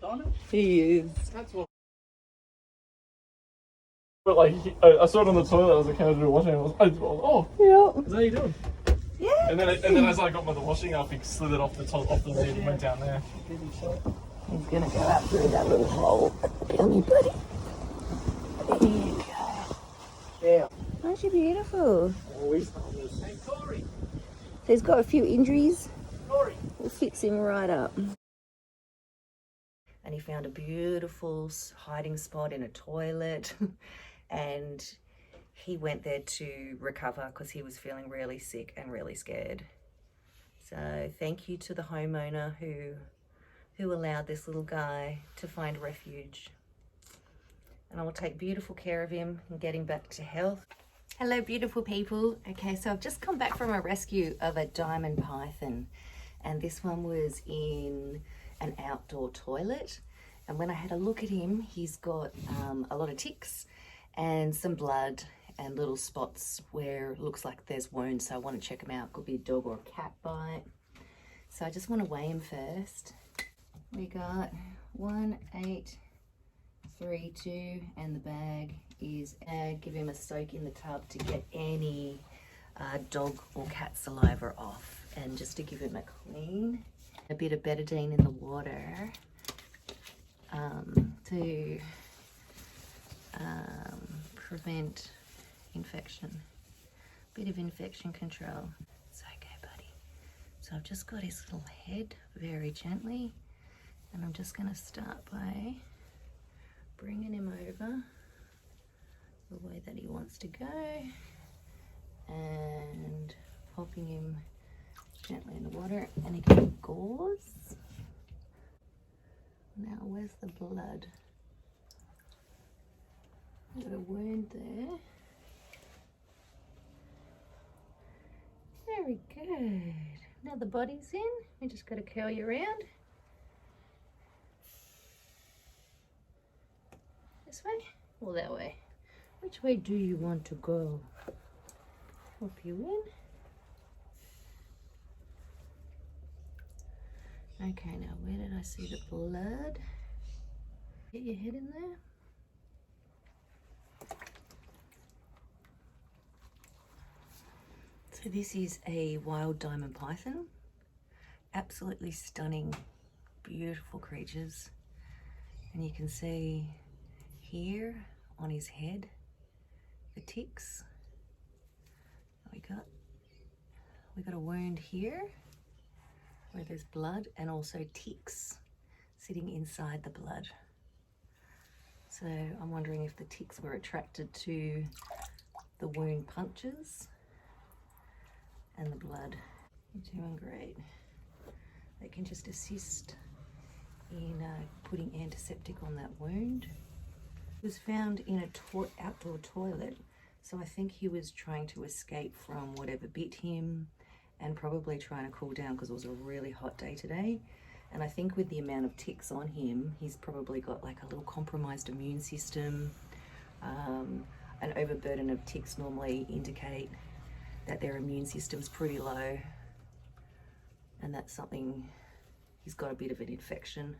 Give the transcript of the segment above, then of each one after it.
Diamond? He is. That's what. But like, I saw it on the toilet as I came to do washing. I was oh, Yeah. is that how you doing? Yeah. And then as I got my washing up, he slid it off the top, off the lid and went down there. He's gonna go out through that little hole. Come here, buddy. There you go. Yeah. Aren't you beautiful? Oh, he's harmless. Hey, Corey. So he's got a few injuries. Corey. We'll fix him right up. And he found a beautiful hiding spot in a toilet. And he went there to recover because he was feeling really sick and really scared. So thank you to the homeowner who allowed this little guy to find refuge. And I will take beautiful care of him and get him back to health. Hello, beautiful people. Okay, so I've just come back from a rescue of a diamond python. And this one was in an outdoor toilet. And when I had a look at him, he's got a lot of ticks and some blood and little spots where it looks like there's wounds. So I want to check him out. Could be a dog or a cat bite. So I just want to weigh him first. We got 1,832, and the bag is, give him a soak in the tub to get any dog or cat saliva off, and just to give him a clean. A bit of betadine in the water to prevent infection. Bit of infection control. It's okay, buddy. So I've just got his little head very gently, and I'm just going to start by bringing him over the way that he wants to go and popping him gently in the water, and he can gauze. Now, where's the blood? Got a wound there. Very good. Now the body's in. We just got to curl you around. This way or that way? Which way do you want to go? Pop you in. Okay, now where did I see the blood? Get your head in there. So this is a wild diamond python. Absolutely stunning, beautiful creatures. And you can see here on his head the ticks. We got a wound here where there's blood, and also ticks sitting inside the blood. So I'm wondering if the ticks were attracted to the wound punctures and the blood. You're doing great. They can just assist in putting antiseptic on that wound. It was found in a outdoor toilet, so I think he was trying to escape from whatever bit him, and probably trying to cool down because it was a really hot day today. And I think with the amount of ticks on him, he's probably got like a little compromised immune system. An overburden of ticks normally indicate that their immune system's pretty low, and that's something, he's got a bit of an infection,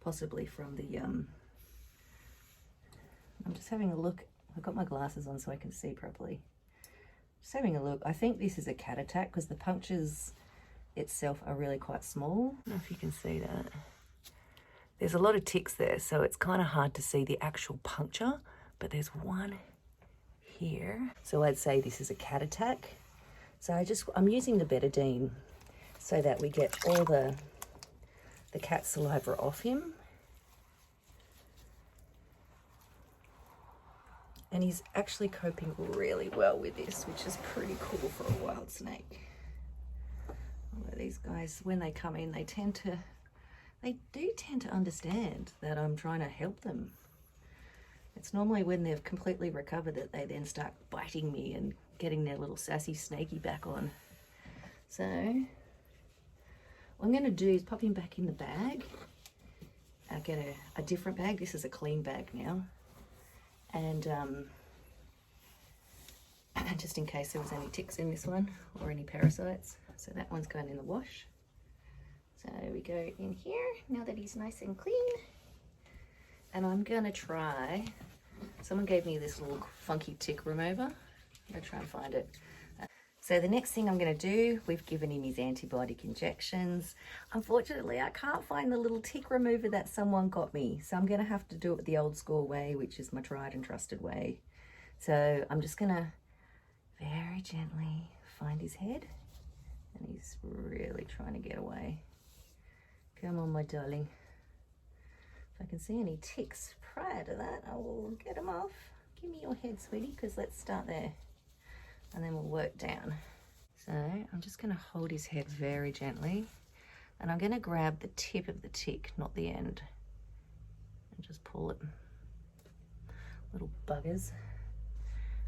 possibly from the I'm just having a look. I've got my glasses on so I can see properly. Just having a look. I think this is a cat attack because the punctures itself are really quite small. I don't know if you can see that. There's a lot of ticks there, so it's kind of hard to see the actual puncture, but there's one here. So I'd say this is a cat attack. So I'm using the betadine so that we get all the cat saliva off him. And he's actually coping really well with this, which is pretty cool for a wild snake. Although these guys, when they come in, they do tend to understand that I'm trying to help them. It's normally when they've completely recovered that they then start biting me and getting their little sassy snaky back on. So what I'm going to do is pop him back in the bag. I'll get a different bag. This is a clean bag now. And just in case there was any ticks in this one or any parasites. So that one's going in the wash. So we go in here now that he's nice and clean. And I'm gonna try, someone gave me this little funky tick remover. I'm gonna try and find it. So the next thing I'm gonna do, we've given him his antibiotic injections. Unfortunately, I can't find the little tick remover that someone got me. So I'm gonna have to do it the old school way, which is my tried and trusted way. So I'm just gonna very gently find his head. And he's really trying to get away. Come on, my darling. If I can see any ticks prior to that, I will get them off. Give me your head, sweetie, because let's start there. And then we'll work down. So I'm just going to hold his head very gently. And I'm going to grab the tip of the tick, not the end. And just pull it. Little buggers.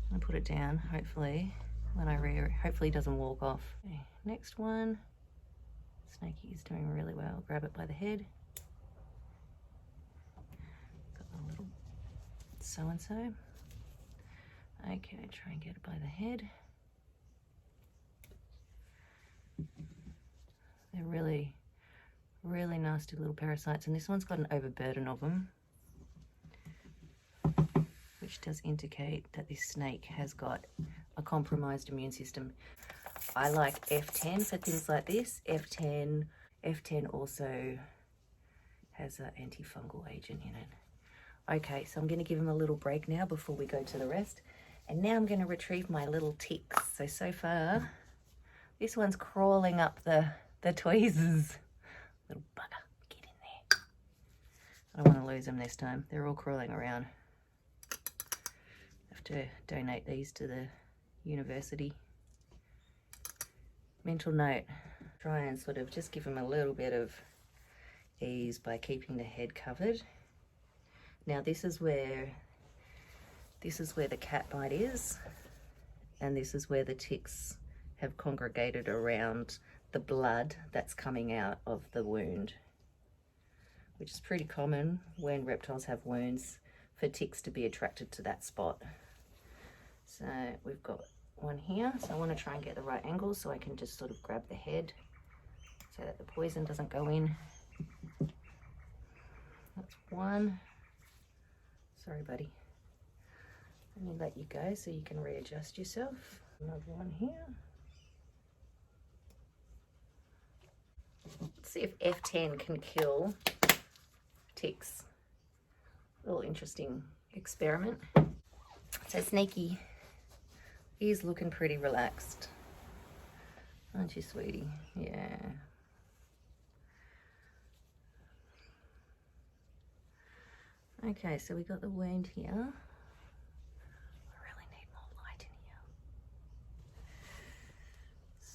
I'm going to put it down, hopefully, when I hopefully he doesn't walk off. Okay, next one. Snaky is doing really well. Grab it by the head. Got a little so-and-so. Okay, try and get it by the head. They're really, really nasty little parasites, and this one's got an overburden of them, which does indicate that this snake has got a compromised immune system. I like F10 for things like this. F10 also has an antifungal agent in it. Okay, so I'm going to give him a little break now before we go to the rest. And now I'm going to retrieve my little ticks. So far, this one's crawling up the tweezers. Little bugger, get in there. I don't want to lose them this time. They're all crawling around. Have to donate these to the university. Mental note, try and sort of just give him a little bit of ease by keeping the head covered. Now this is where the cat bite is, and this is where the ticks have congregated around the blood that's coming out of the wound, which is pretty common when reptiles have wounds for ticks to be attracted to that spot. So we've got one here, so I want to try and get the right angle so I can just sort of grab the head so that the poison doesn't go in. That's one. Sorry, buddy. Let me let you go so you can readjust yourself. Another one here. Let's see if F10 can kill ticks. A little interesting experiment. So Snaky is looking pretty relaxed. Aren't you, sweetie? Yeah. Okay, so we got the wound here.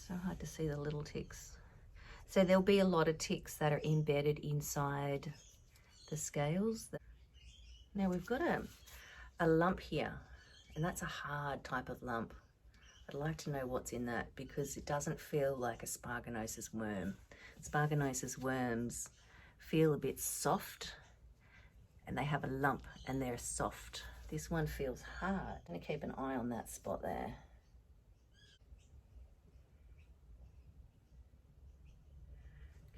So hard to see the little ticks. So there'll be a lot of ticks that are embedded inside the scales. Now we've got a lump here, and that's a hard type of lump. I'd like to know what's in that because it doesn't feel like a Sparganosis worm. Sparganosis worms feel a bit soft and they have a lump and they're soft. This one feels hard. I'm gonna keep an eye on that spot there.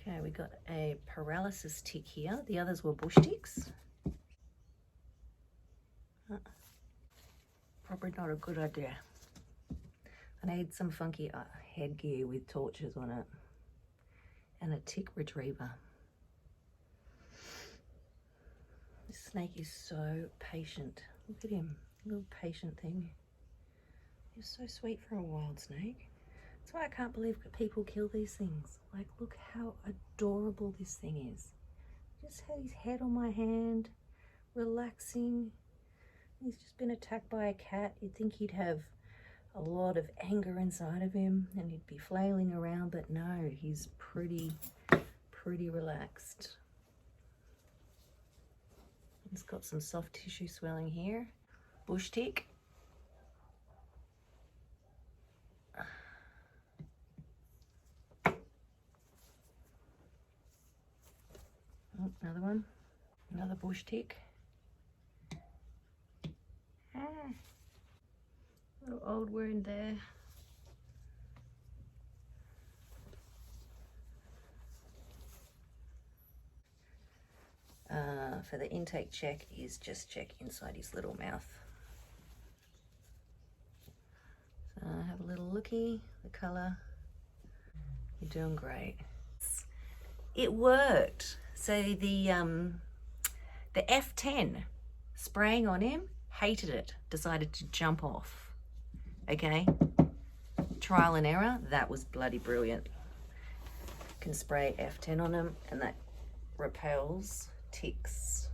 Okay, we got a paralysis tick here. The others were bush ticks. Probably not a good idea. I need some funky headgear with torches on it and a tick retriever. This snake is so patient. Look at him, little patient thing. He's so sweet for a wild snake. That's why I can't believe people kill these things. Like, look how adorable this thing is. Just had his head on my hand, relaxing. He's just been attacked by a cat. You'd think he'd have a lot of anger inside of him and he'd be flailing around, but no, he's pretty relaxed. He's got some soft tissue swelling here. Bush tick. Oh, another one. Another bush tick. Little old wound there. for the intake check is just check inside his little mouth. So have a little looky, the colour. You're doing great. It worked. So the F10 spraying on him, hated it, decided to jump off. Okay, trial and error, that was bloody brilliant. Can spray F10 on him and that repels ticks.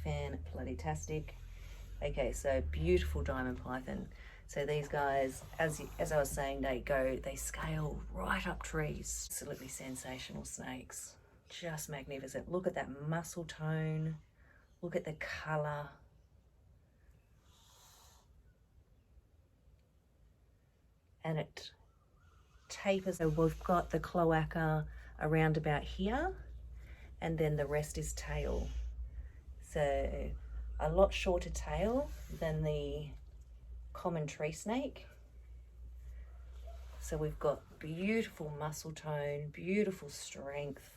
Fan-bloody-tastic. Okay, so beautiful diamond python. So these guys, as I was saying, they scale right up trees. Absolutely sensational snakes. Just magnificent. Look at that muscle tone. Look at the colour. And it tapers. So we've got the cloaca around about here, and then the rest is tail. So a lot shorter tail than the common tree snake. So we've got beautiful muscle tone, beautiful strength,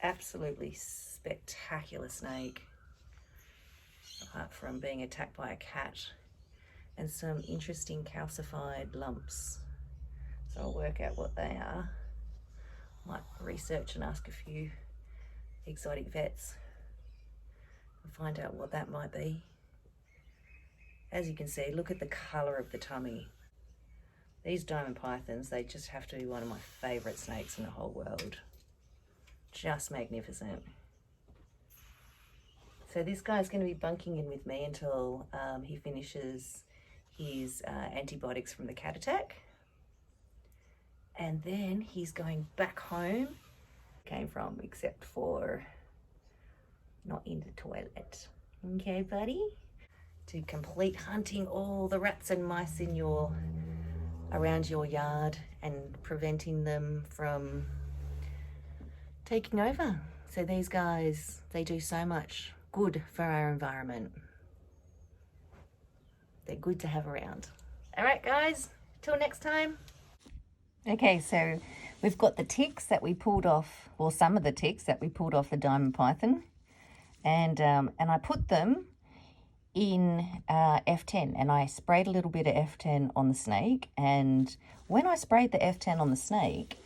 absolutely spectacular snake, apart from being attacked by a cat, and some interesting calcified lumps. So I'll work out what they are. Might research and ask a few exotic vets and find out what that might be. As you can see, look at the colour of the tummy. These diamond pythons, they just have to be one of my favourite snakes in the whole world. Just magnificent. So this guy's going to be bunking in with me until he finishes his antibiotics from the cat attack. And then he's going back home. Came from, except for not in the toilet. Okay, buddy? To complete hunting all the rats and mice in around your yard and preventing them from taking over. So these guys, they do so much good for our environment. They're good to have around. All right, guys, till next time. Okay, so we've got the ticks that we pulled off, well, some of the ticks that we pulled off the diamond python, and I put them in F10, and I sprayed a little bit of F10 on the snake. And when I sprayed the F10 on the snake,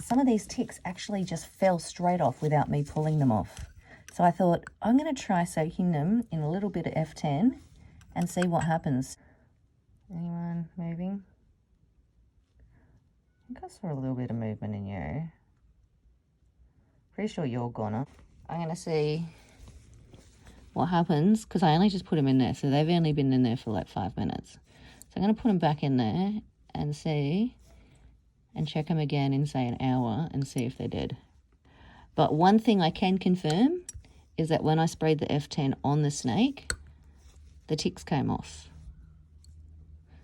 some of these ticks actually just fell straight off without me pulling them off. So I thought, I'm going to try soaking them in a little bit of F10 and see what happens. Anyone moving? I think I saw a little bit of movement in you. Pretty sure you're gonna. I'm going to see what happens, because I only just put them in there, so they've only been in there for like 5 minutes. So I'm going to put them back in there and see, and check them again in say an hour and see if they're dead. But one thing I can confirm is that when I sprayed the F10 on the snake, the ticks came off.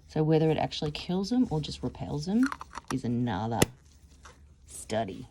So whether it actually kills them or just repels them is another study.